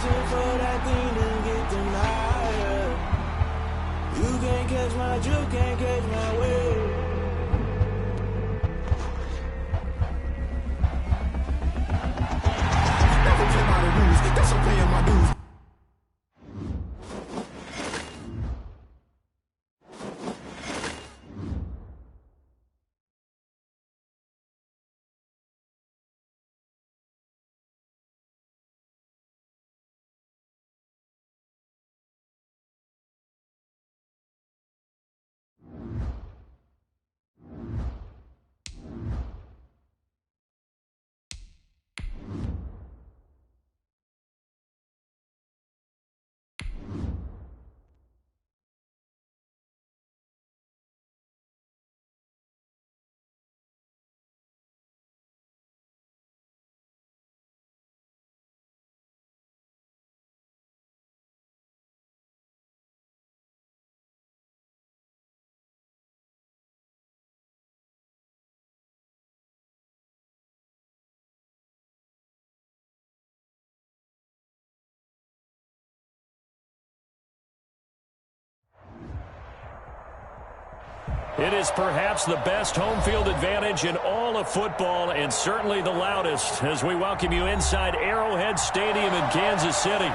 Reaching for that thing to get them higher. You can't catch my drift, can't catch my wave. Never play by the rules, guess I'm paying my dues. It is perhaps the best home field advantage in all of football, and certainly the loudest, as we welcome you inside Arrowhead Stadium in Kansas City.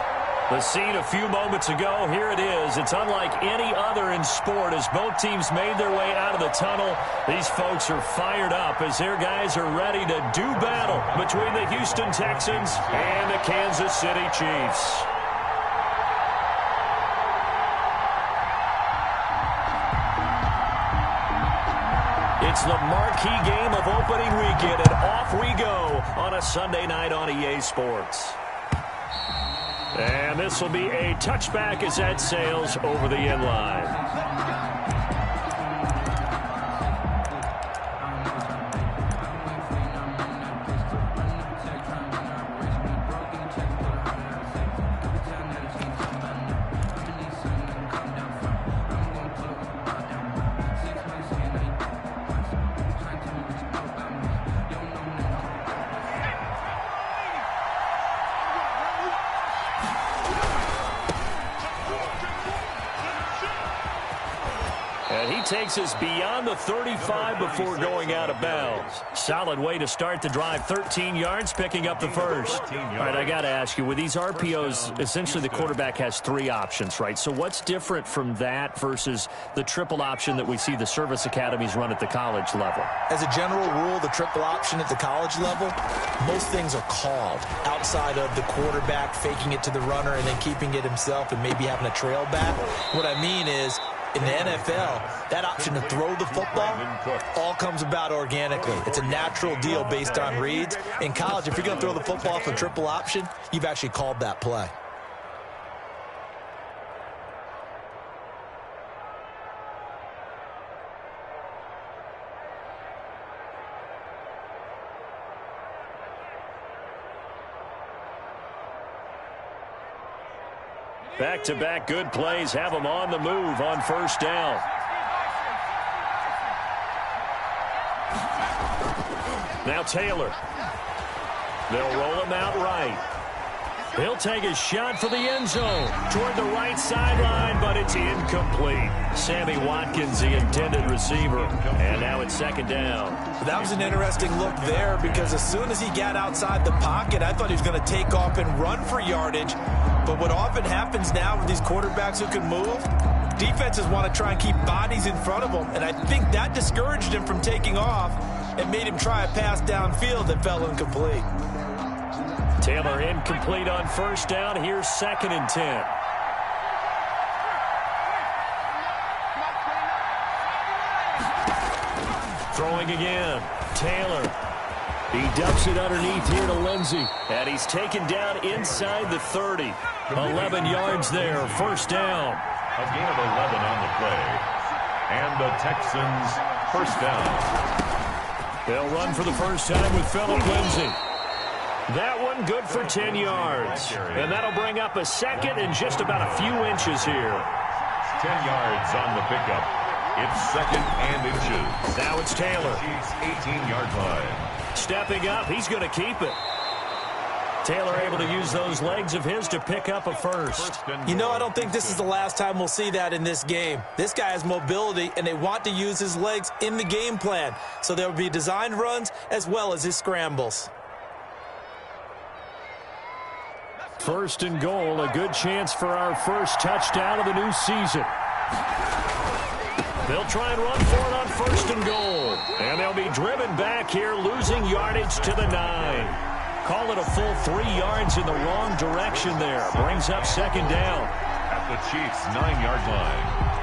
The scene a few moments ago, here it is. It's unlike any other in sport as both teams made their way out of the tunnel. These folks are fired up as their guys are ready to do battle between the Houston Texans and the Kansas City Chiefs. It's the marquee game of opening weekend, and off we go on a Sunday night on EA Sports. And this will be a touchback as that sails over the end line. Takes us beyond the 35 before going out of bounds. Solid way to start the drive. 13 yards, picking up the first. All right, I got to ask you, with these RPOs, essentially the quarterback has three options, right? So what's different from that versus the triple option that we see the service academies run at the college level? As a general rule, the triple option at the college level, most things are called outside of the quarterback faking it to the runner and then keeping it himself and maybe having a trail back. What I mean is, in the NFL, that option to throw the football all comes about organically. It's a natural deal based on reads. In college, if you're going to throw the football for triple option, you've actually called that play. Back-to-back good plays have them on the move on first down. Now Taylor. They'll roll him out right. He'll take a shot for the end zone toward the right sideline, but it's incomplete. Sammy Watkins, the intended receiver, and now it's second down. That was an interesting look there because as soon as he got outside the pocket, I thought he was going to take off and run for yardage. But what often happens now with these quarterbacks who can move, defenses want to try and keep bodies in front of them, and I think that discouraged him from taking off and made him try a pass downfield that fell incomplete. Taylor incomplete on first down. Here's 2nd and 10. Throwing again. Taylor. He dumps it underneath here to Lindsey. And he's taken down inside the 30. 11 yards there. First down. A gain of 11 on the play. And the Texans first down. They'll run for the first time with Phillip Lindsay. That one good for 10 yards. And that'll bring up a second and just about a few inches here. 10 yards on the pickup. It's 2nd and inches. Now it's Taylor. 18-yard line. Stepping up, he's going to keep it. Taylor able to use those legs of his to pick up a first. You know, I don't think this is the last time we'll see that in this game. This guy has mobility, and they want to use his legs in the game plan. So there will be designed runs as well as his scrambles. First and goal, a good chance for our first touchdown of the new season. They'll try and run for it on first and goal. And they'll be driven back here, losing yardage to the 9. Call it a full 3 yards in the wrong direction there. Brings up second down. At the Chiefs' 9-yard line.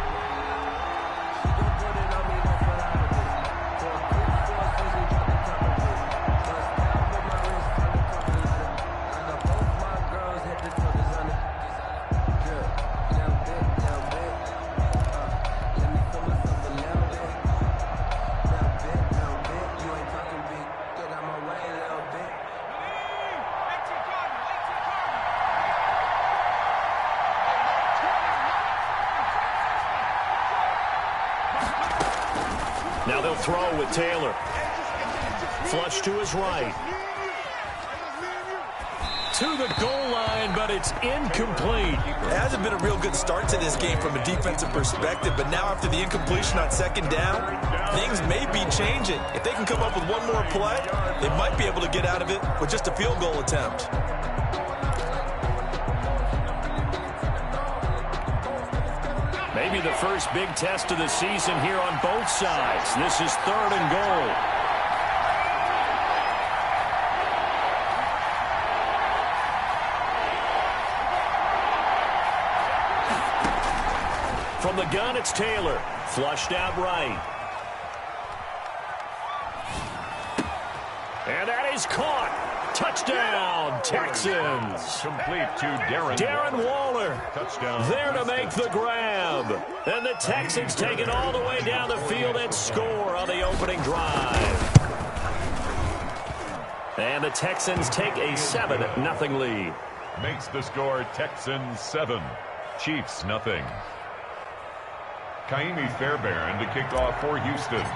Now they'll throw with Taylor. Flush to his right. To the goal line, but it's incomplete. It hasn't been a real good start to this game from a defensive perspective, but now after the incompletion on second down, things may be changing. If they can come up with one more play, they might be able to get out of it with just a field goal attempt. Maybe the first big test of the season here on both sides. This is third and goal. From the gun, it's Taylor. Flushed out right. And that is caught. Touchdown, Texans. Complete to Darren Waller. Touchdown. There to make the grab. And the Texans take it all the way down the field and score on the opening drive. And the Texans take a 7-0 lead. Makes the score Texans 7, Chiefs 0. Kaimi Fairbairn to kick off for Houston.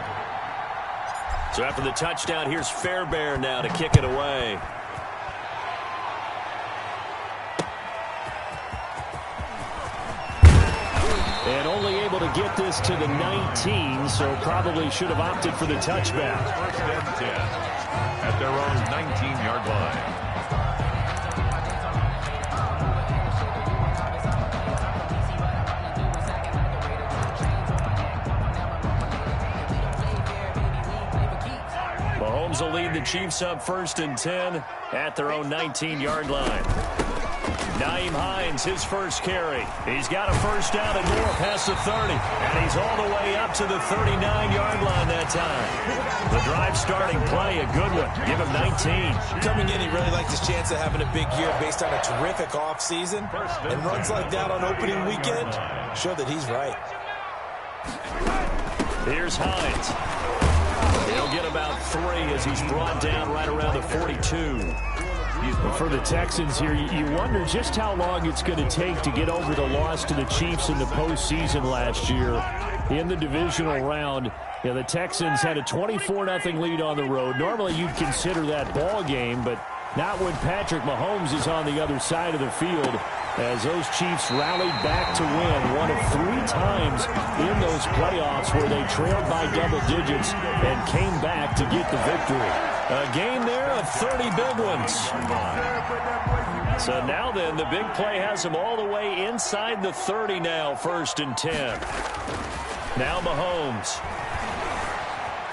So after the touchdown, here's Fairbairn now to kick it away. And only able to get this to the 19, so probably should have opted for the touchback. First and 10 at their own 19-yard line. Mahomes will lead the Chiefs up first and 10 at their own 19-yard line. Nyheim Hines, his first carry. He's got a first down and more past the 30. And he's all the way up to the 39-yard line that time. The drive starting play, a good one. Give him 19. Coming in, he really likes his chance of having a big year based on a terrific offseason. And runs like that on opening weekend show that he's right. Here's Hines. He'll get about 3 as he's brought down right around the 42. For the Texans here, you wonder just how long it's going to take to get over the loss to the Chiefs in the postseason last year in the divisional round. You know, the Texans had a 24-0 lead on the road. Normally you'd consider that ball game, but not when Patrick Mahomes is on the other side of the field, as those Chiefs rallied back to win one of 3 times in those playoffs where they trailed by double digits and came back to get the victory. A game there of 30 big ones. So now then, the big play has them all the way inside the 30 now, first and 10. Now Mahomes.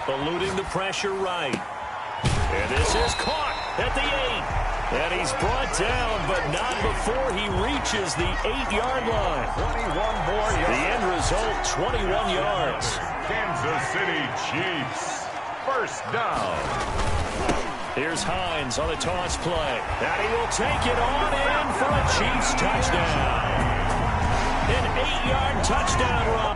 Eluding the pressure right. And this is caught at the 8. And he's brought down, but not before he reaches the 8-yard line. 21 more yards. The end result, 21 yards. Kansas City Chiefs. First down. Here's Hines on a toss play. And he will take it on in for a Chiefs touchdown. An 8-yard touchdown run.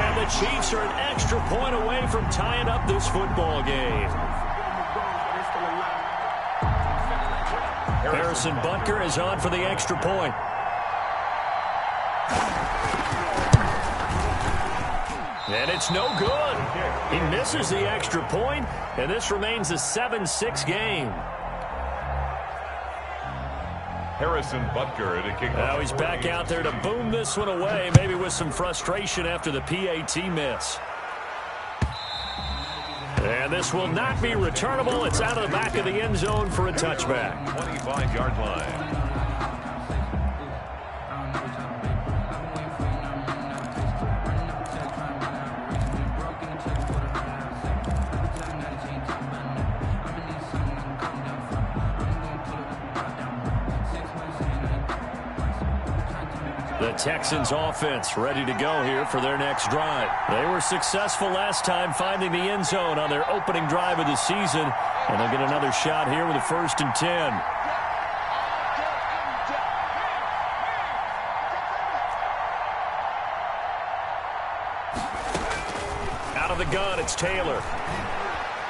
And the Chiefs are an extra point away from tying up this football game. Harrison Butker is on for the extra point. And it's no good. He misses the extra point, and this remains a 7-6 game. Harrison Butker to kick off. Now he's back out there to boom this one away, maybe with some frustration after the PAT miss. And this will not be returnable. It's out of the back of the end zone for a touchback. 25-yard line. The Texans offense ready to go here for their next drive. They were successful last time finding the end zone on their opening drive of the season, and they'll get another shot here with a 1st and 10. Out of the gun, it's Taylor.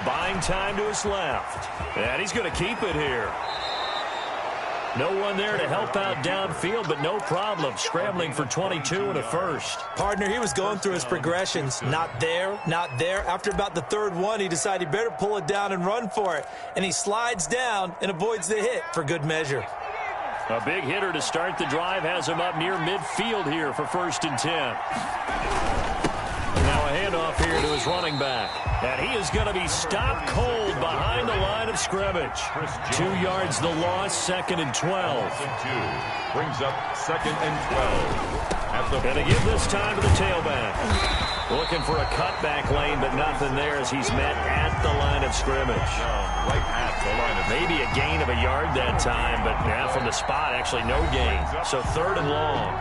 Buying time to his left. And he's going to keep it here. No one there to help out downfield, but no problem. Scrambling for 22 and a 1st. Partner, he was going through his progressions. Not there, not there. After about the 3rd one, he decided he better pull it down and run for it. And he slides down and avoids the hit for good measure. A big hitter to start the drive has him up near midfield here for 1st and 10. Now a handoff here to his running back. And he is going to be stopped cold behind the line of scrimmage. 2 yards the loss, 2nd and 12. Brings up 2nd and 12. Going to give this time to the tailback. Looking for a cutback lane, but nothing there as he's met at the line of scrimmage. Right at the line of Maybe a gain of a yard that time, but now from the spot, actually no gain. So 3rd and long.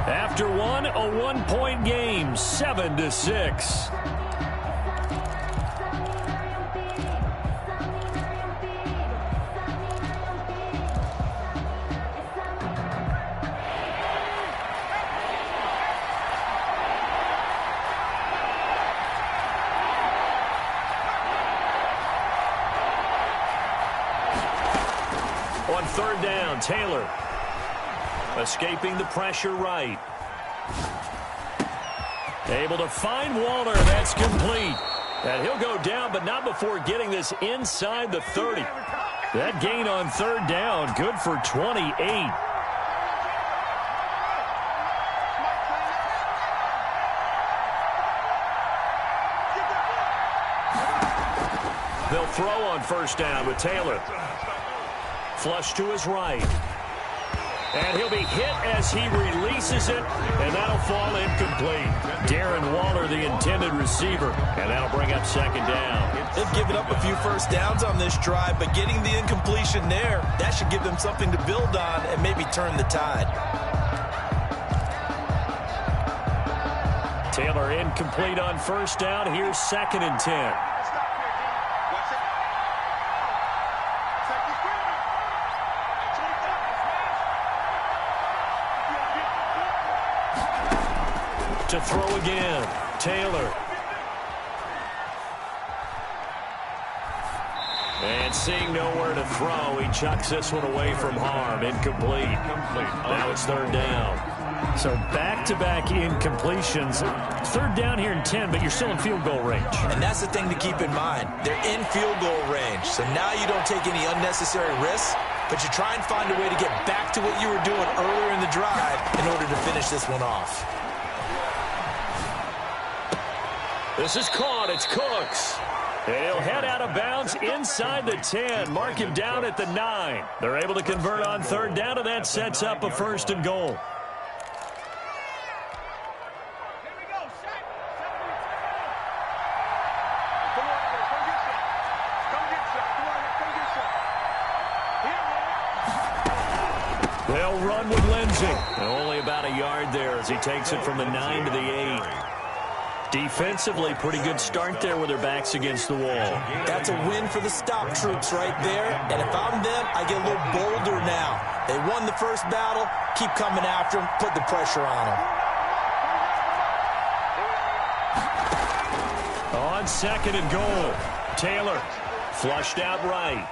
After one, a 1-point game, 7-6. On 3rd down, Taylor escaping the pressure right. Able to find Waller. That's complete. And he'll go down, but not before getting this inside the 30. That gain on 3rd down, good for 28. They'll throw on 1st down with Taylor. Flush to his right. And he'll be hit as he releases it, and that'll fall incomplete. Darren Waller, the intended receiver, and that'll bring up 2nd down. They've given up a few 1st downs on this drive, but getting the incompletion there, that should give them something to build on and maybe turn the tide. Taylor incomplete on 1st down. Here's 2nd and 10. To throw again, Taylor. And seeing nowhere to throw, he chucks this one away from harm. Incomplete. Now it's 3rd down. So back-to-back incompletions. 3rd down here in 10, but you're still in field goal range. And that's the thing to keep in mind. They're in field goal range. So now you don't take any unnecessary risks, but you try and find a way to get back to what you were doing earlier in the drive in order to finish this one off. This is caught. It's Cooks. And he'll head out of bounds inside the 10. Mark him down at the 9. They're able to convert on 3rd down, and that sets up a 1st and goal. They'll run with Lindsey. And only about a yard there as he takes it from the 9 to the 8. Defensively, pretty good start there with their backs against the wall. That's a win for the stop troops right there. And if I'm them, I get a little bolder now. They won the 1st battle. Keep coming after them. Put the pressure on them. on 2nd and goal. Taylor flushed out right.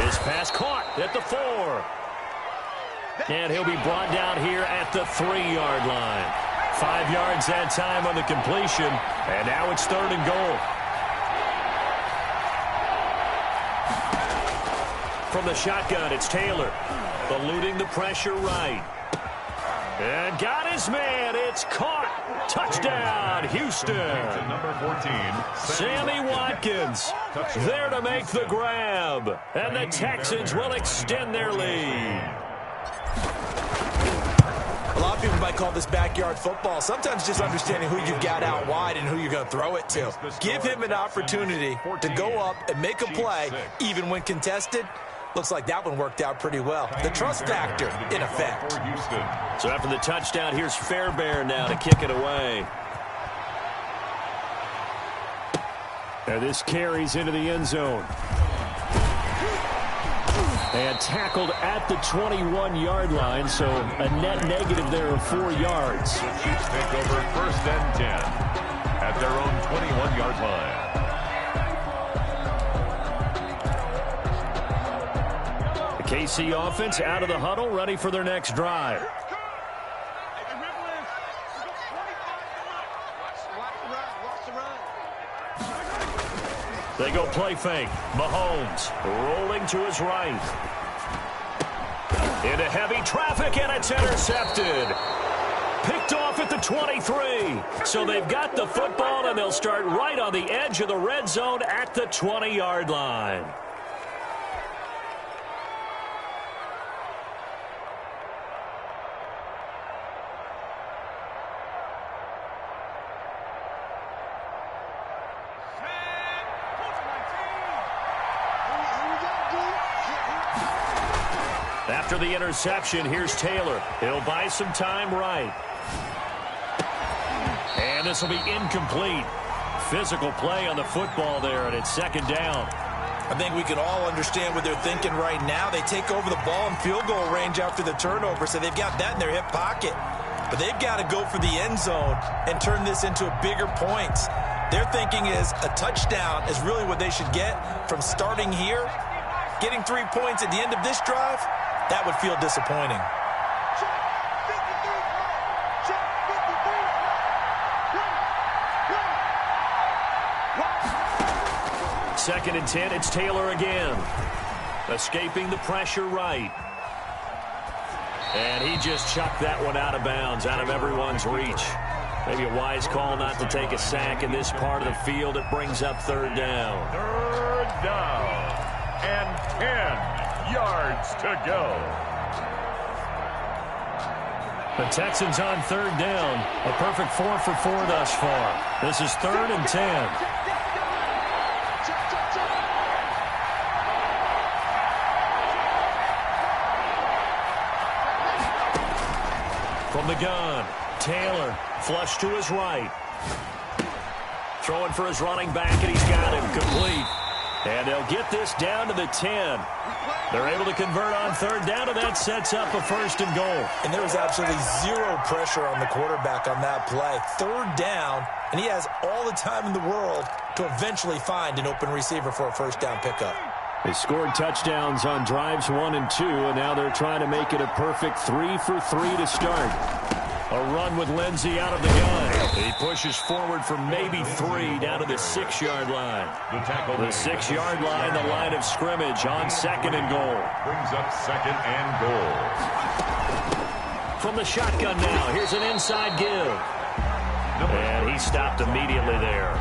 His pass caught at the 4. And he'll be brought down here at the 3-yard line. 5 yards that time on the completion. And now it's 3rd and goal. From the shotgun, it's Taylor. Eluding the pressure right. And got his man. It's caught. Touchdown, Houston. Number 14, Sammy Watkins there to make the grab. And the Texans will extend their lead. A lot of people might call this backyard football. Sometimes just understanding who you've got out wide and who you're going to throw it to. Give him an opportunity to go up and make a play, even when contested. Looks like that one worked out pretty well. The trust factor in effect. So after the touchdown, here's Fairbairn now to kick it away. And this carries into the end zone. And tackled at the 21-yard line, so a net negative there of 4 yards. The Chiefs take over 1st and 10 at their own 21-yard line. KC offense out of the huddle, ready for their next drive. They go play fake. Mahomes rolling to his right. Into heavy traffic, and it's intercepted. Picked off at the 23. So they've got the football, and they'll start right on the edge of the red zone at the 20-yard line. After the interception, here's Taylor. He'll buy some time right. And this will be incomplete. Physical play on the football there, and it's 2nd down. I think we can all understand what they're thinking right now. They take over the ball in field goal range after the turnover, so they've got that in their hip pocket. But they've got to go for the end zone and turn this into bigger points. Their thinking is a touchdown is really what they should get from starting here. Getting 3 points at the end of this drive, that would feel disappointing. Second and 10, it's Taylor again. Escaping the pressure right. And he just chucked that one out of bounds, out of everyone's reach. Maybe a wise call not to take a sack in this part of the field. It brings up 3rd down. 3rd down and 10 yards to go. The Texans on 3rd down. A perfect 4 for 4 thus far. This is 3rd and 10. From the gun, Taylor flush to his right. Throwing for his running back, and he's got him complete. And they'll get this down to the 10. They're able to convert on 3rd down, and that sets up a 1st and goal. And there was absolutely zero pressure on the quarterback on that play. 3rd down, and he has all the time in the world to eventually find an open receiver for a 1st down pickup. They scored touchdowns on drives 1 and 2, and now they're trying to make it a perfect 3 for 3 to start. A run with Lindsey out of the gun. He pushes forward for maybe 3 down to the 6-yard line. The 6-yard line, the line of scrimmage on 2nd and goal. Brings up 2nd and goal. From the shotgun now, here's an inside give. And he stopped immediately there.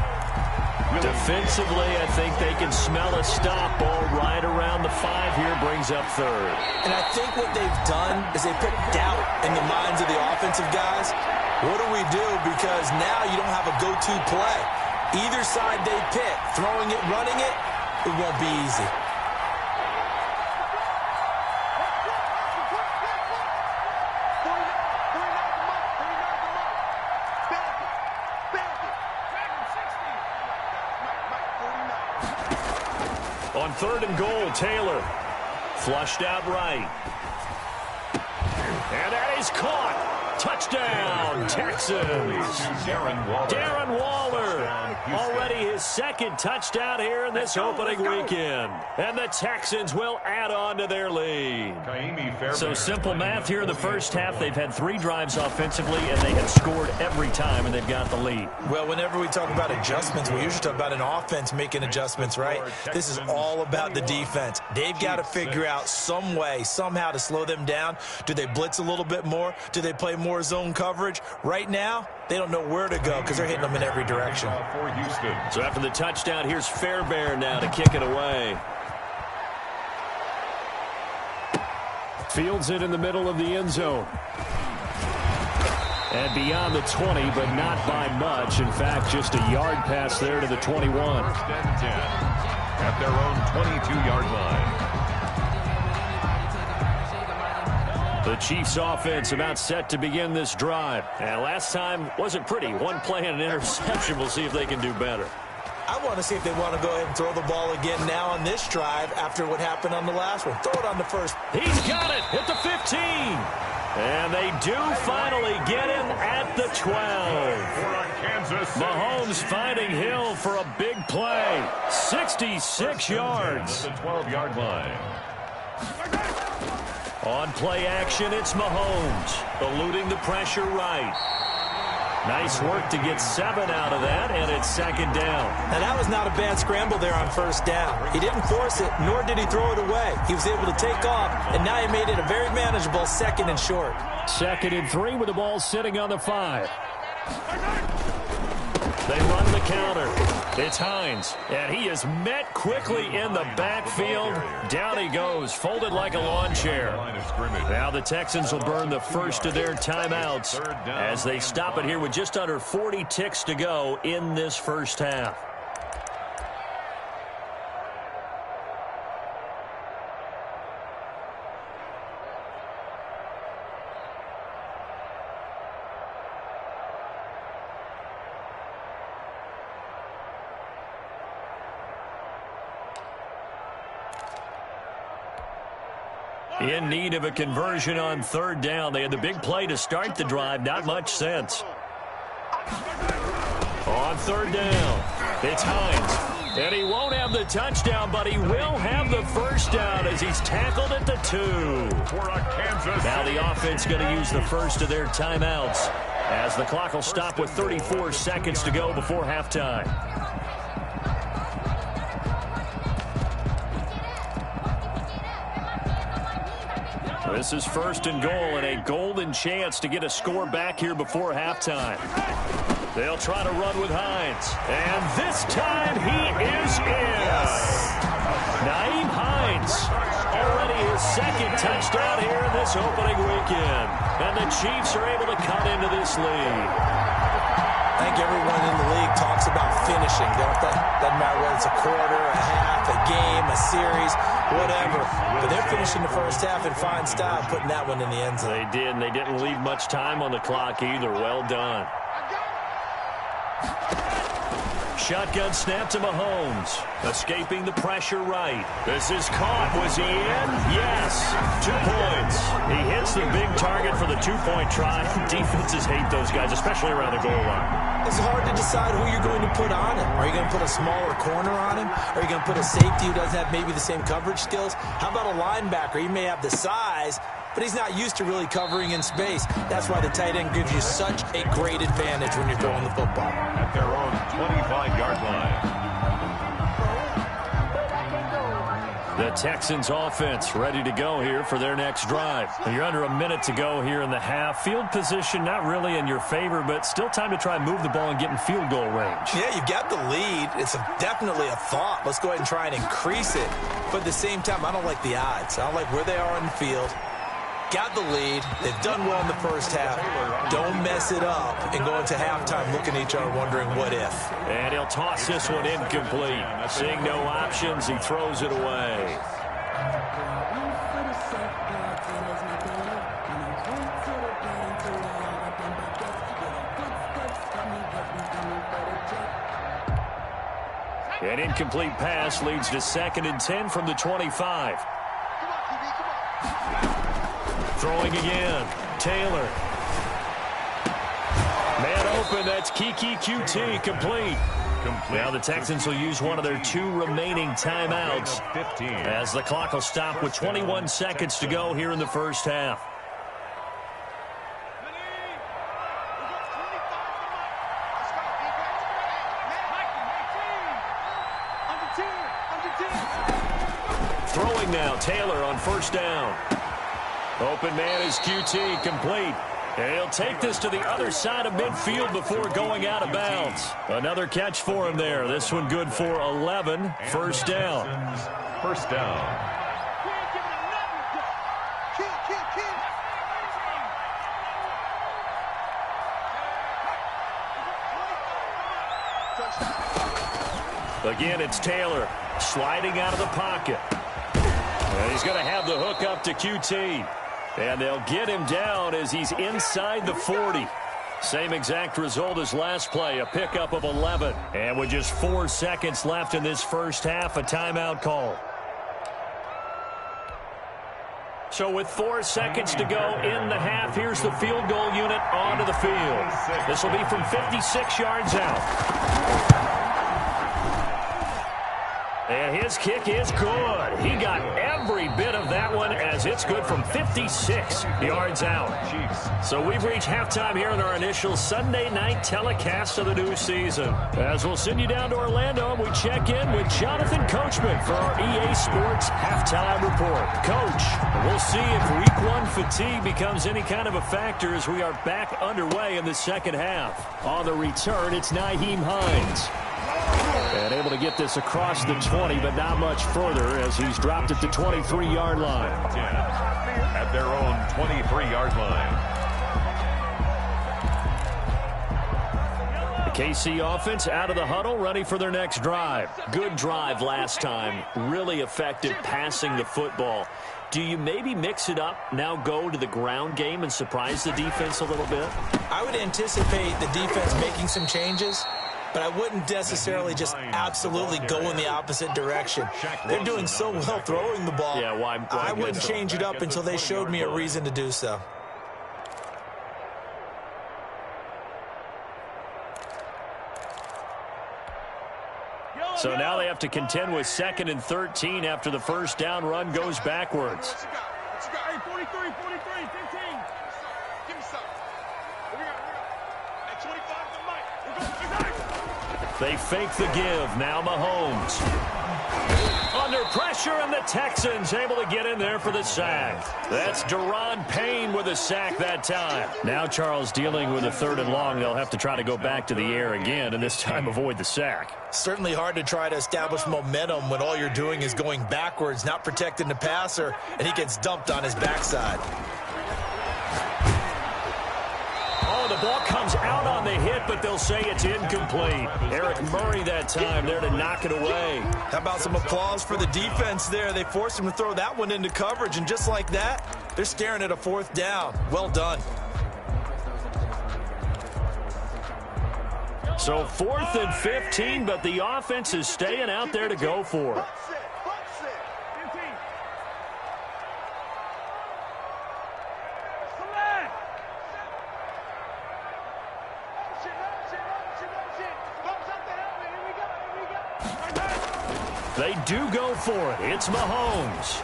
Defensively, I think they can smell a stop. Ball right around the 5 here, brings up 3rd. And I think what they've done is they put doubt in the minds of the offensive guys. What do we do? Because now you don't have a go-to play. Either side they pick, throwing it, running it, it won't be easy. On 3rd and goal, Taylor flushed out right. And that is caught. Touchdown, Texans. Darren Waller. Already his second touchdown here in this opening weekend. And the Texans will add on to their lead. So simple math here in the first half. They've had 3 drives offensively, and they have scored every time, and they've got the lead. Well, whenever we talk about adjustments, we usually talk about an offense making adjustments, right? This is all about the defense. They've got to figure out some way, somehow to slow them down. Do they blitz a little bit more? Do they play more zone coverage? Right now, they don't know where to go because they're hitting them in every direction. So after the touchdown, here's Fairbairn now to kick it away. Fields it in the middle of the end zone. And beyond the 20, but not by much. In fact, just a yard pass there to the 21. First and 10 at their own 22-yard line. The Chiefs offense about set to begin this drive. And last time wasn't pretty. One play and an interception. We'll see if they can do better. I want to see if they want to go ahead and throw the ball again now on this drive after what happened on the last one. Throw it on the first. He's got it at the 15. And they do finally get him at the 12. Mahomes finding Hill for a big play. 66 yards. The 12-yard line. On play action, it's Mahomes, eluding the pressure right. Nice work to get 7 out of that, and it's second down. Now, that was not a bad scramble there on first down. He didn't force it, nor did he throw it away. He was able to take off, and now he made it a very manageable 2nd and short. 2nd and 3 with the ball sitting on the 5. They run the counter. It's Hines, and he is met quickly in the backfield. Down he goes, folded like a lawn chair. Now the Texans will burn the first of their timeouts as they stop it here with just under 40 ticks to go in this first half. In need of a conversion on 3rd down. They had the big play to start the drive. Not much sense. On 3rd down, it's Hines. And he won't have the touchdown, but he will have the first down as he's tackled at the 2. Now the offense going to use the first of their timeouts as the clock will stop with 34 seconds to go before halftime. This is 1st and goal and a golden chance to get a score back here before halftime. They'll try to run with Hines. And this time he is in. Nyheim Hines. Already his 2nd touchdown here in this opening weekend. And the Chiefs are able to cut into this lead. I think everyone in the league talks about finishing, don't they? Doesn't matter whether it's a quarter, a half, a game, a series, whatever. But they're finishing the first half in fine style, putting that one in the end zone. They did, and they didn't leave much time on the clock either. Well done. Shotgun snap to Mahomes. Escaping the pressure right. This is caught. Was he in? Yes. 2 points. He hits the big target for the 2-point try. Defenses hate those guys, especially around the goal line. It's hard to decide who you're going to put on him. Are you going to put a smaller corner on him? Are you going to put a safety who doesn't have maybe the same coverage skills? How about a linebacker? He may have the size, but he's not used to really covering in space. That's why the tight end gives you such a great advantage when you're throwing the football. At their own 25-yard line. The Texans offense ready to go here for their next drive. You're under a minute to go here in the half. Field position not really in your favor, but still time to try and move the ball and get in field goal range. Yeah, you've got the lead. It's definitely a thought. Let's go ahead and try and increase it. But at the same time, I don't like the odds. I don't like where they are on the field. Got the lead. They've done well in the first half. Don't mess it up and go into halftime looking at each other wondering what if. And he'll toss this one incomplete. Seeing no options, he throws it away. An incomplete pass leads to 2nd and 10 from the 25. Throwing again. Taylor. open. That's Keke QT complete. Now the Texans will use one of their 2 remaining timeouts as the clock will stop with 21 seconds to go here in the first half. Throwing now, Taylor on first down. Open man is QT, complete. And he'll take this to the other side of midfield before going out of bounds. Another catch for him there. This one good for 11. First down. First down. Again, it's Taylor sliding out of the pocket. And he's going to have the hook up to QT. And they'll get him down as he's inside the 40. Same exact result as last play, a pickup of 11. And with just 4 seconds left in this first half, a timeout call. So with 4 seconds to go in the half, here's the field goal unit onto the field. This will be from 56 yards out. And his kick is good. He got every bit of that one as it's good from 56 yards out. So we've reached halftime here in our initial Sunday night telecast of the new season. As we'll send you down to Orlando and we check in with Jonathan Coachman for our EA Sports Halftime Report. Coach, we'll see if Week 1 fatigue becomes any kind of a factor as we are back underway in the second half. On the return, it's Nyheim Hines. And able to get this across the 20, but not much further as he's dropped at the 23-yard line. At their own 23-yard line. The KC offense out of the huddle, ready for their next drive. Good drive last time. Really effective passing the football. Do you maybe mix it up, now go to the ground game and surprise the defense a little bit? I would anticipate the defense making some changes, but I wouldn't necessarily just absolutely go in the opposite direction. They're doing so well throwing the ball. Yeah, why I wouldn't change it up until they showed me a reason to do so. So now they have to contend with 2nd and 13 after the first down run goes backwards. Hey, 43, 15. Give me some. Here we go. Hey, 25 to Mike. They fake the give. Now Mahomes. Under pressure, and the Texans able to get in there for the sack. That's Daron Payne with a sack that time. Now Charles dealing with a 3rd and long. They'll have to try to go back to the air again, and this time avoid the sack. Certainly hard to try to establish momentum when all you're doing is going backwards, not protecting the passer, and he gets dumped on his backside. Oh, the ball comes out on the hit, but they'll say it's incomplete. Eric Murray that time there to knock it away. How about some applause for the defense there? They forced him to throw that one into coverage, and just like that, they're staring at a 4th down. Well done. So 4th and 15, but the offense is staying out there to go for it. They do go for it. It's Mahomes.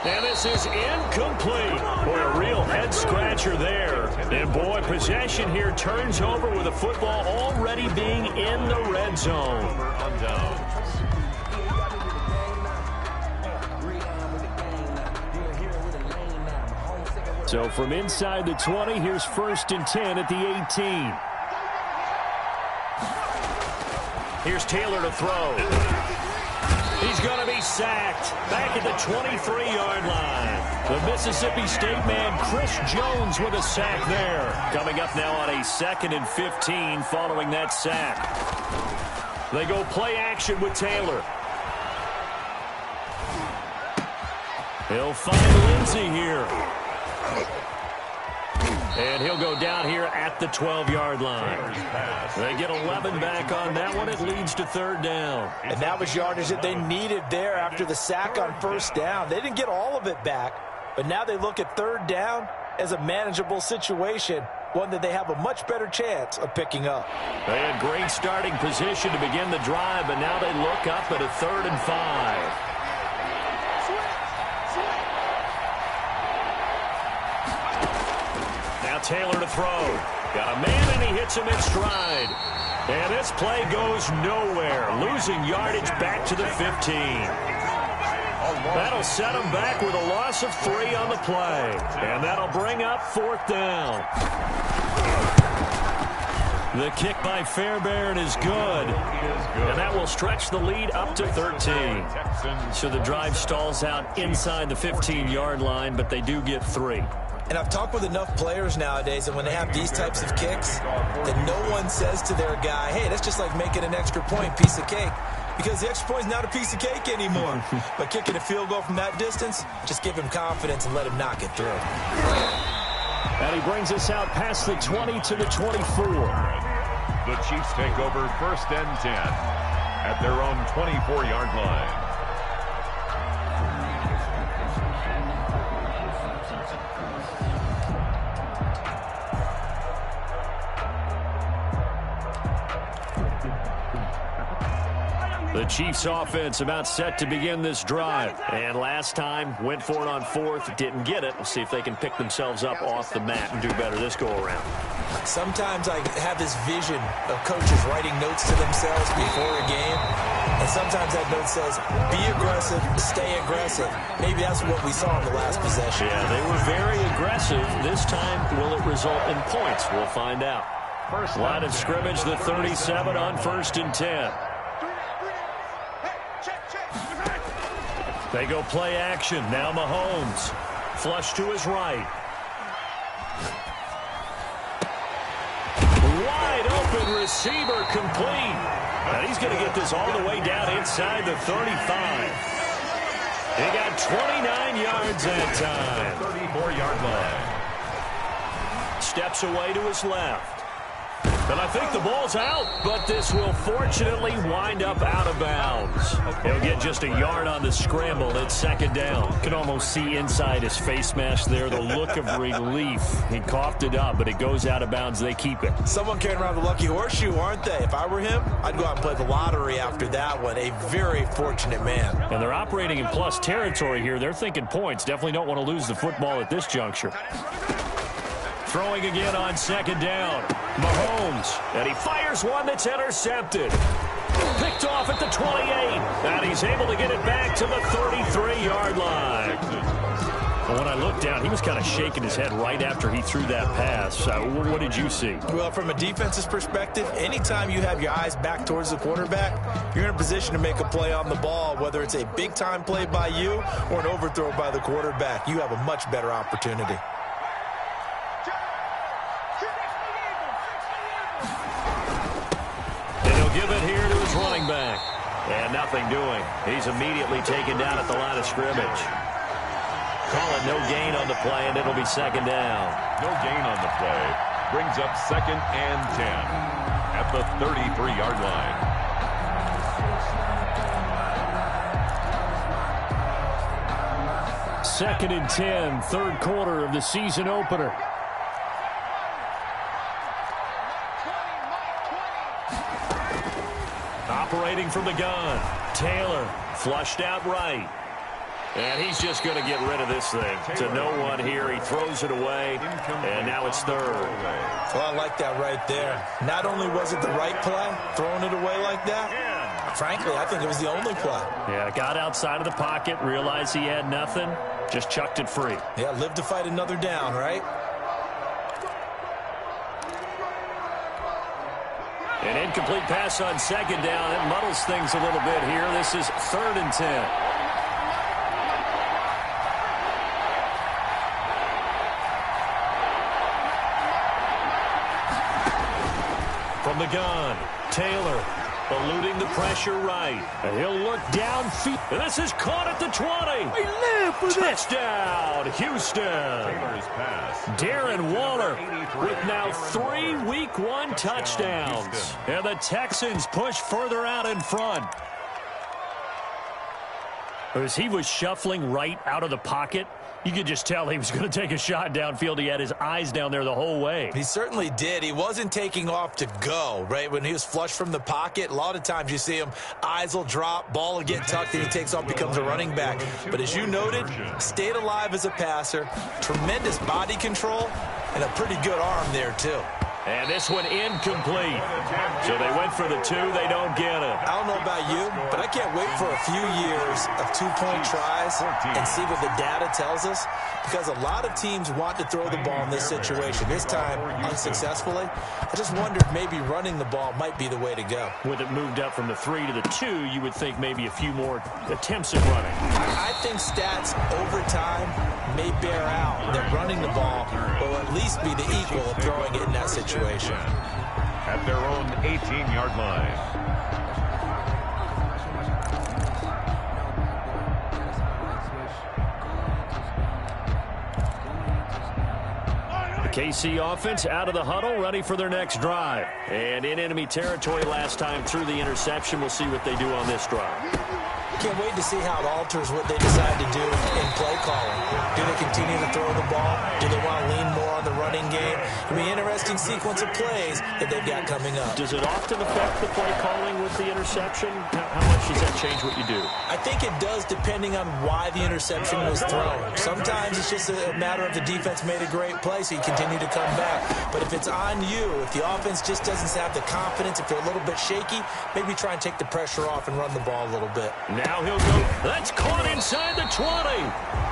And this is incomplete. Boy, a real head-scratcher there. And, boy, possession here turns over with the football already being in the red zone. So from inside the 20, here's 1st and 10 at the 18. Here's Taylor to throw. He's going to be sacked back at the 23-yard line. The Mississippi State man, Chris Jones, with a sack there. Coming up now on a 2nd and 15 following that sack. They go play action with Taylor. He'll find Lindsey here. And he'll go down here at the 12-yard line. They get 11 back on that one. It leads to 3rd down. And that was yardage that they needed there after the sack on 1st down. They didn't get all of it back, but now they look at 3rd down as a manageable situation one that they have a much better chance of picking up. They had great starting position to begin the drive, but now they look up at a 3rd and 5. Now Taylor to throw. Got a man, and he hits him in stride. And this play goes nowhere, losing yardage back to the 15. That'll set them back with a loss of 3 on the play. And that'll bring up 4th down. The kick by Fairbairn is good. And that will stretch the lead up to 13. So the drive stalls out inside the 15-yard line, but they do get 3. And I've talked with enough players nowadays that when they have these types of kicks, that no one says to their guy, hey, that's just like making an extra point, piece of cake. Because the extra point is not a piece of cake anymore. But kicking a field goal from that distance, just give him confidence and let him knock it through. And he brings us out past the 20 to the 24. The Chiefs take over 1st and 10 at their own 24-yard line. The Chiefs offense about set to begin this drive. And last time, went for it on 4th, didn't get it. We'll see if they can pick themselves up off the mat and do better this go-around. Sometimes I have this vision of coaches writing notes to themselves before a game. And sometimes that note says, be aggressive, stay aggressive. Maybe that's what we saw in the last possession. Yeah, they were very aggressive. This time, will it result in points? We'll find out. Line of scrimmage, the 37 on 1st and 10. They go play action. Now Mahomes. Flush to his right. Wide open receiver complete. And he's going to get this all the way down inside the 35. He got 29 yards that time. 34-yard line. Steps away to his left. And I think the ball's out, but this will fortunately wind up out of bounds. He'll get just a yard on the scramble. It's 2nd down. You can almost see inside his face mask there the look of relief. He coughed it up, but it goes out of bounds. They keep it. Someone carrying around the lucky horseshoe, aren't they? If I were him, I'd go out and play the lottery after that one. A very fortunate man. And they're operating in plus territory here. They're thinking points. Definitely don't want to lose the football at this juncture. Throwing again on 2nd down. Mahomes. And he fires one that's intercepted. Picked off at the 28. And he's able to get it back to the 33-yard line. Well, when I looked down, he was kind of shaking his head right after he threw that pass. What did you see? Well, from a defense's perspective, anytime you have your eyes back towards the quarterback, you're in a position to make a play on the ball, whether it's a big-time play by you or an overthrow by the quarterback. You have a much better opportunity. Give it here to his running back. And nothing doing. He's immediately taken down at the line of scrimmage. Call it no gain on the play, and it'll be 2nd down. No gain on the play. Brings up 2nd and 10 at the 33-yard line. Second and 10, 3rd quarter of the season opener. Operating from the gun. Taylor flushed out right. And he's just going to get rid of this thing. To no one here. He throws it away. And now it's 3rd. Well, I like that right there. Not only was it the right play, throwing it away like that, frankly, I think it was the only play. Yeah, got outside of the pocket, realized he had nothing, just chucked it free. Yeah, live to fight another down, right? An incomplete pass on 2nd down. It muddles things a little bit here. This is 3rd and 10. From the gun, Taylor eluding the pressure right. And he'll look downfield. And this is caught at the 20. Touchdown, Houston. Taylor's pass. Darren Waller with now 3 Week 1 touchdowns. And the Texans push further out in front. As he was shuffling right out of the pocket, you could just tell he was going to take a shot downfield. He had his eyes down there the whole way. He certainly did. He wasn't taking off to go, right? When he was flush from the pocket, a lot of times you see him, eyes will drop, ball will get tucked, and he takes off, becomes a running back. But as you noted, stayed alive as a passer, tremendous body control, and a pretty good arm there, too. And this one incomplete. So they went for the 2. They don't get it. I don't know about you, but I can't wait for a few years of two-point tries and see what the data tells us, because a lot of teams want to throw the ball in this situation. This time, unsuccessfully. I just wondered maybe running the ball might be the way to go. With it moved up from the 3 to the 2, you would think maybe a few more attempts at running. I think stats over time may bear out that running the ball will at least be the equal of throwing it in that situation. At their own 18-yard line. The KC offense out of the huddle, ready for their next drive. And in enemy territory last time through the interception. We'll see what they do on this drive. Can't wait to see how it alters what they decide to do in play calling. Do they continue to throw the ball? Do they want to lean more on the running game? It'll be an interesting sequence of plays that they've got coming up. Does it often affect the play calling with the interception? How much does that change what you do? I think it does, depending on why the interception was thrown. Sometimes it's just a matter of the defense made a great play, so you continue to come back. But if it's on you, if the offense just doesn't have the confidence, if they're a little bit shaky, maybe try and take the pressure off and run the ball a little bit. Now he'll go. That's caught inside the 20.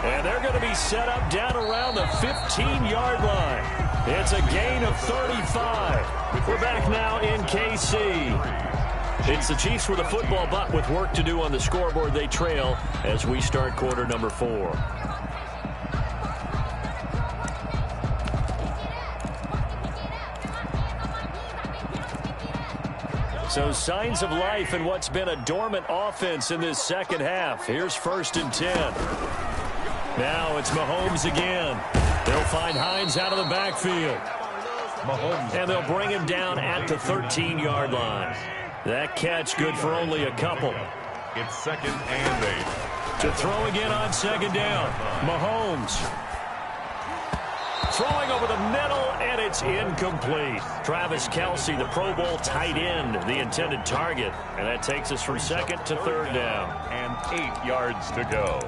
And they're going to be set up down around the 15-yard line. It's a gain of 35. We're back now in KC. It's the Chiefs with a football, but with work to do on the scoreboard. They trail as we start quarter number 4. So signs of life in what's been a dormant offense in this second half. Here's 1st and 10. Now it's Mahomes again. They'll find Hines out of the backfield. Mahomes. And they'll bring him down at the 13-yard line. That catch good for only a couple. It's 2nd and 8. To throw again on 2nd down. Mahomes. Throwing over the middle, and it's incomplete. Travis Kelce, the Pro Bowl tight end, the intended target. And that takes us from 2nd to 3rd down. And 8 yards to go.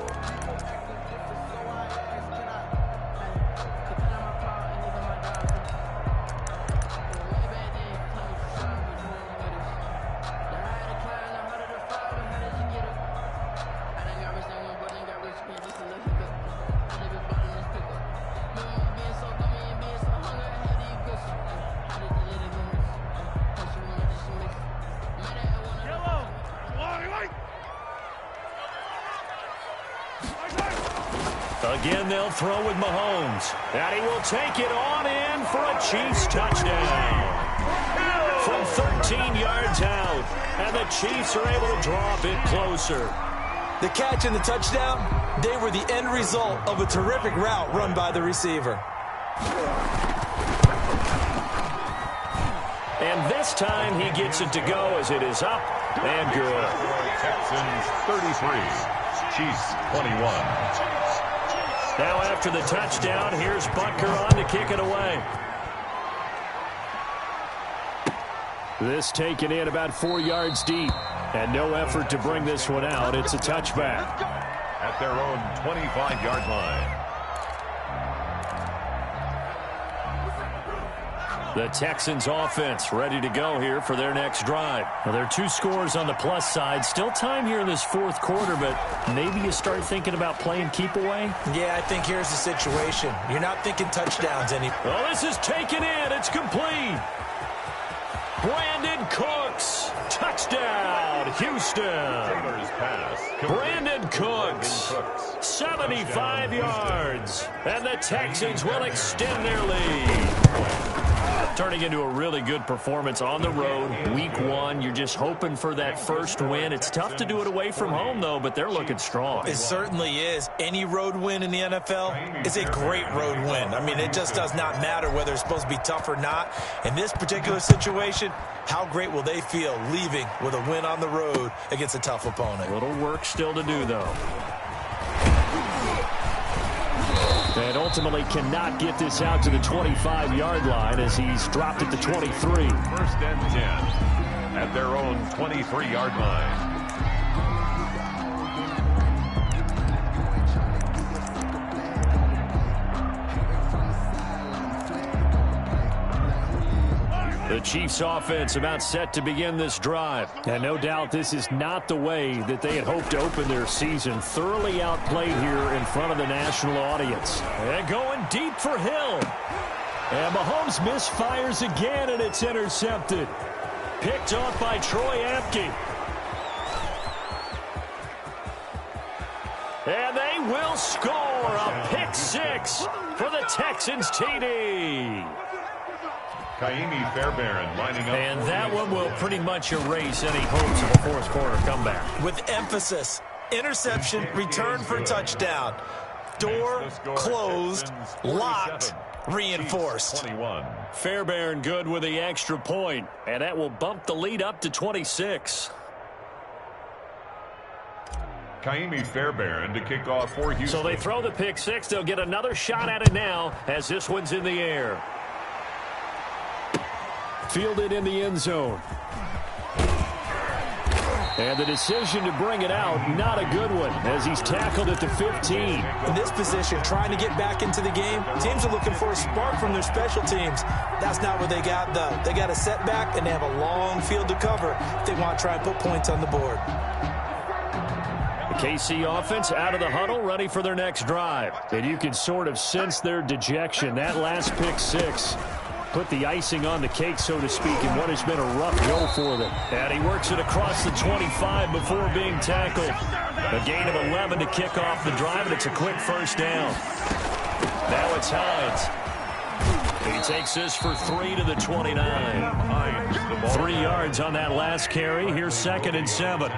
Again, they'll throw with Mahomes. And he will take it on in for a Chiefs touchdown. From 13 yards out. And the Chiefs are able to draw a bit closer. The catch and the touchdown, they were the end result of a terrific route run by the receiver. And this time he gets it to go as it is up and good. Texans 33, Chiefs 21. Now after the touchdown, here's Butker on to kick it away. This taken in about 4 yards deep. And no effort to bring this one out. It's a touchback. At their own 25-yard line. The Texans offense ready to go here for their next drive. Well, there are 2 scores on the plus side. Still time here in this 4th quarter, but maybe you start thinking about playing keep away? Yeah, I think here's the situation. You're not thinking touchdowns anymore. Well, this is taken in. It's complete. Brandon Cooks. Touchdown, Houston. Brandon Cooks. 75 yards. And the Texans will extend their lead. Turning into a really good performance on the road, week one. You're just hoping for that first win. It's tough to do it away from home, though, but they're looking strong. It certainly is. Any road win in the NFL is a great road win. I mean, it just does not matter whether it's supposed to be tough or not. In this particular situation, how great will they feel leaving with a win on the road against a tough opponent? A little work still to do, though. And ultimately cannot get this out to the 25-yard line as he's dropped at the 23. First and 10 at their own 23-yard line. The Chiefs offense about set to begin this drive. And no doubt this is not the way that they had hoped to open their season. Thoroughly outplayed here in front of the national audience. And going deep for Hill. And Mahomes misfires again, and it's intercepted. Picked off by Troy Apke. And they will score a pick six for the Texans TD. Kaimi Fairbairn lining up. And that one will pretty much erase any hopes of a fourth quarter comeback. With emphasis, interception, return for touchdown. Door closed, locked, reinforced. 21. Fairbairn good with the extra point, and that will bump the lead up to 26. Kaimi Fairbairn to kick off for Houston. So they throw the pick six. They'll get another shot at it now as this one's in the air. Fielded in the end zone. And the decision to bring it out, not a good one, as he's tackled at the 15. In this position, trying to get back into the game, teams are looking for a spark from their special teams. That's not what they got, though. They got a setback, and they have a long field to cover if they want to try and put points on the board. The KC offense out of the huddle, ready for their next drive. And you can sort of sense their dejection. That last pick six put the icing on the cake, so to speak, in what has been a rough go for them. And he works it across the 25 before being tackled. A gain of 11 to kick off the drive, and it's a quick first down. Now it's Hines. He takes this for 3 to the 29. 3 yards on that last carry. Here's 2nd and 7.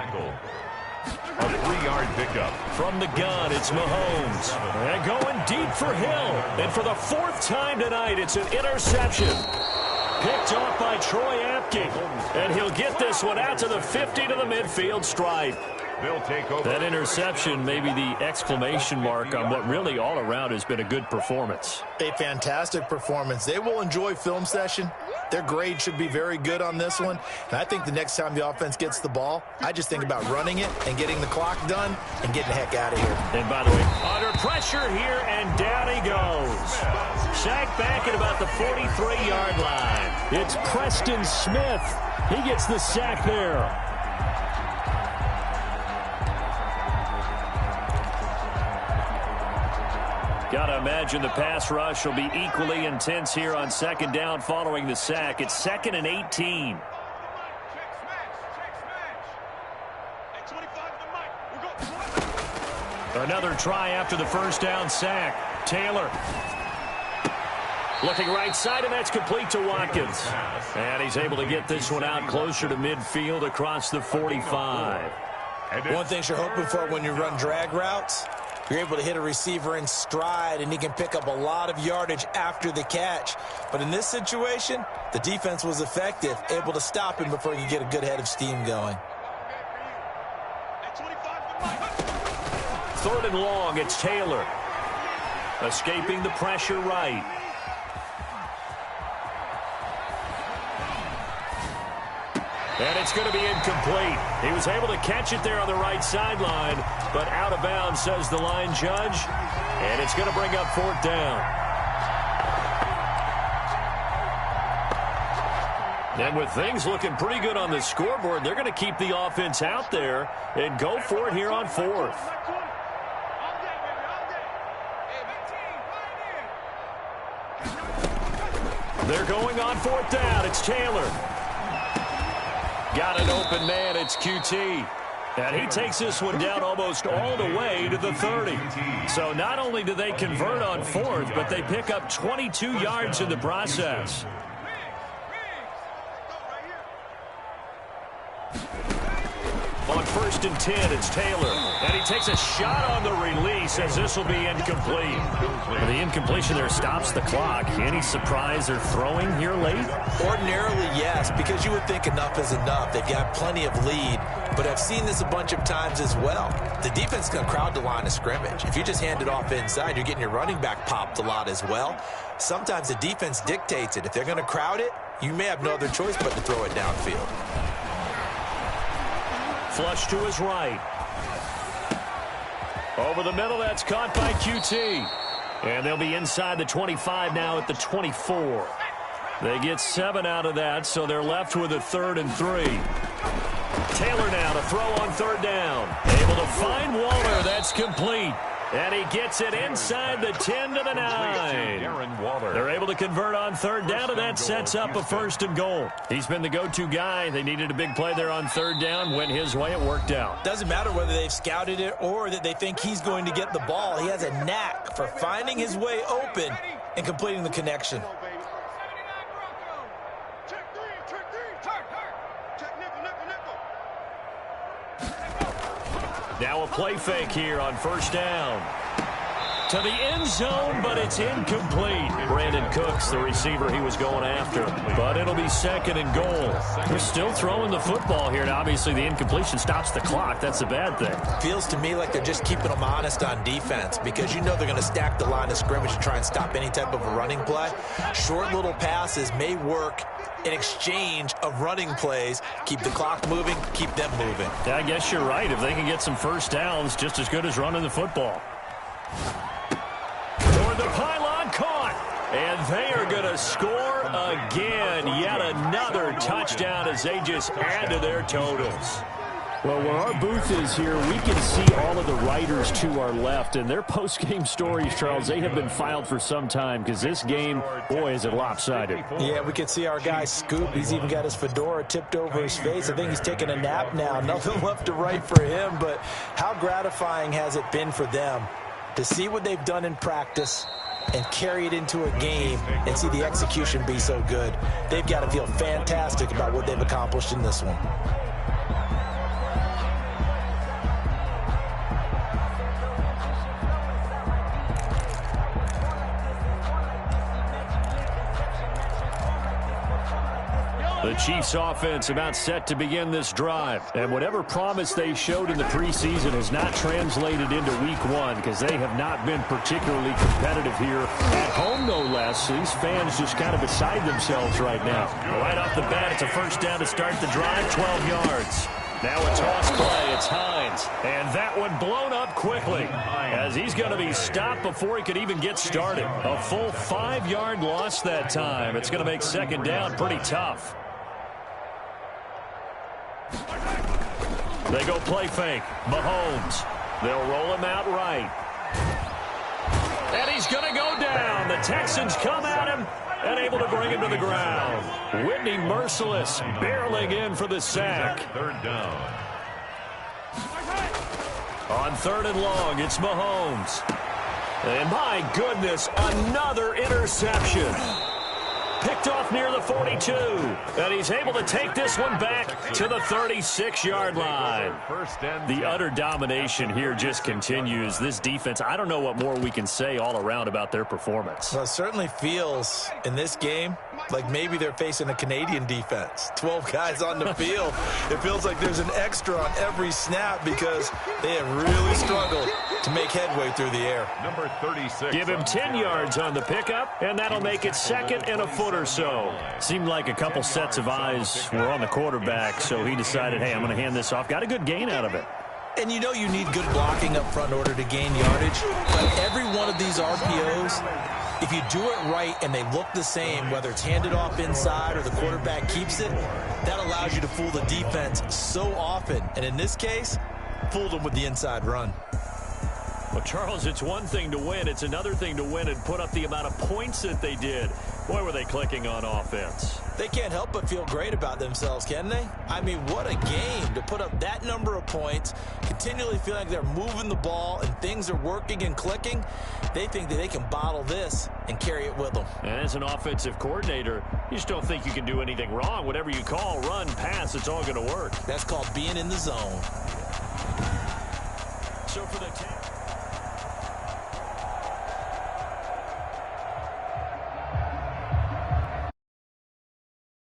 A 3-yard pickup. From the gun, it's Mahomes. And going deep for Hill. And for the 4th time tonight, it's an interception. Picked off by Troy Apke. And he'll get this one out to the 50 to the midfield stripe. They'll take over. That interception may be the exclamation mark on what really all around has been a good performance. A fantastic performance. They will enjoy film session. Their grade should be very good on this one. And I think the next time the offense gets the ball, I just think about running it and getting the clock done and getting the heck out of here. And by the way, under pressure here, and down he goes. Sacked back at about the 43-yard line. It's Preston Smith. He gets the sack there. Gotta imagine the pass rush will be equally intense here on 2nd down following the sack. It's 2nd and 18. Another try after the first down sack. Taylor looking right side, and that's complete to Watkins. And he's able to get this one out closer to midfield across the 45. One thing you're hoping for when you run drag routes, you're able to hit a receiver in stride, and he can pick up a lot of yardage after the catch. But in this situation, the defense was effective, able to stop him before you get a good head of steam going. 3rd and long, it's Taylor. Escaping the pressure right. And it's going to be incomplete. He was able to catch it there on the right sideline, but out of bounds, says the line judge. And it's going to bring up 4th down. And with things looking pretty good on the scoreboard, they're going to keep the offense out there and go for it here on 4th. They're going on 4th down. It's Taylor. Got an open man, it's QT. And he takes this one down almost all the way to the 30. So not only do they convert on 4th, but they pick up 22 yards in the process. first and 10. It's Taylor. And he takes a shot on the release as this will be incomplete. Well, the incompletion there stops the clock. Any surprise they're throwing here late? Ordinarily, yes, because you would think enough is enough. They've got plenty of lead, but I've seen this a bunch of times as well. The defense is going to crowd the line of scrimmage. If you just hand it off inside, you're getting your running back popped a lot as well. Sometimes the defense dictates it. If they're going to crowd it, you may have no other choice but to throw it downfield. Flush to his right. Over the middle, that's caught by QT. And they'll be inside the 25 now at the 24. They get 7 out of that, so they're left with a 3rd and 3. Taylor now to throw on 3rd down. Able to find Waller. That's complete. And he gets it inside the 10 to the 9. They're able to convert on 3rd down, and that sets up a 1st and goal. He's been the go-to guy. They needed a big play there on 3rd down. Went his way. It worked out. Doesn't matter whether they've scouted it or that they think he's going to get the ball. He has a knack for finding his way open and completing the connection. Now a play fake here on 1st down. To the end zone, but it's incomplete. Brandon Cooks, the receiver he was going after. But it'll be 2nd and goal. They're still throwing the football here, and obviously the incompletion stops the clock. That's a bad thing. Feels to me like they're just keeping them honest on defense because you know they're going to stack the line of scrimmage and try and stop any type of a running play. Short little passes may work in exchange of running plays. Keep the clock moving, keep them moving. Yeah, I guess you're right. If they can get some 1st downs, just as good as running the football. Toward the pylon, caught. And they are going to score again. Yet another touchdown as they just add to their totals. Well, where our booth is here, we can see all of the writers to our left. And their post-game stories, Charles, they have been filed for some time because this game, boy, is it lopsided. Yeah, we can see our guy Scoop. He's even got his fedora tipped over his face. I think he's taking a nap now. Nothing left to write for him. But how gratifying has it been for them to see what they've done in practice and carry it into a game and see the execution be so good? They've got to feel fantastic about what they've accomplished in this one. The Chiefs offense about set to begin this drive. And whatever promise they showed in the preseason has not translated into week 1 because they have not been particularly competitive here at home, no less. These fans just kind of beside themselves right now. Right off the bat, it's a 1st down to start the drive, 12 yards. Now a toss play, it's Hines. And that one blown up quickly as he's going to be stopped before he could even get started. A full 5-yard loss that time. It's going to make 2nd down pretty tough. They go play fake. Mahomes. They'll roll him out right. And he's going to go down. The Texans come at him and able to bring him to the ground. Whitney Merciless barreling in for the sack. 3rd down. On 3rd and long, it's Mahomes. And my goodness, another interception. Picked off near the 42. And he's able to take this one back to the 36-yard line. The utter domination here just continues. This defense, I don't know what more we can say all around about their performance. Well, it certainly feels in this game like maybe they're facing a Canadian defense. 12 guys on the field. It feels like there's an extra on every snap because they have really struggled to make headway through the air. Number 36. Give him 10 yards on the pickup, and that'll make it 2nd and a foot or so. Seemed like a couple sets of eyes were on the quarterback, so he decided, hey, I'm going to hand this off. Got a good gain out of it. And you know you need good blocking up front in order to gain yardage. But every one of these RPOs, if you do it right and they look the same, whether it's handed off inside or the quarterback keeps it, that allows you to fool the defense so often. And in this case, fooled them with the inside run. Well, Charles, it's one thing to win. It's another thing to win and put up the amount of points that they did. Boy, were they clicking on offense. They can't help but feel great about themselves, can they? I mean, what a game to put up that number of points, continually feel like they're moving the ball and things are working and clicking. They think that they can bottle this and carry it with them. And as an offensive coordinator, You just don't think you can do anything wrong. Whatever you call, run, pass, it's all going to work. That's called being in the zone. So for the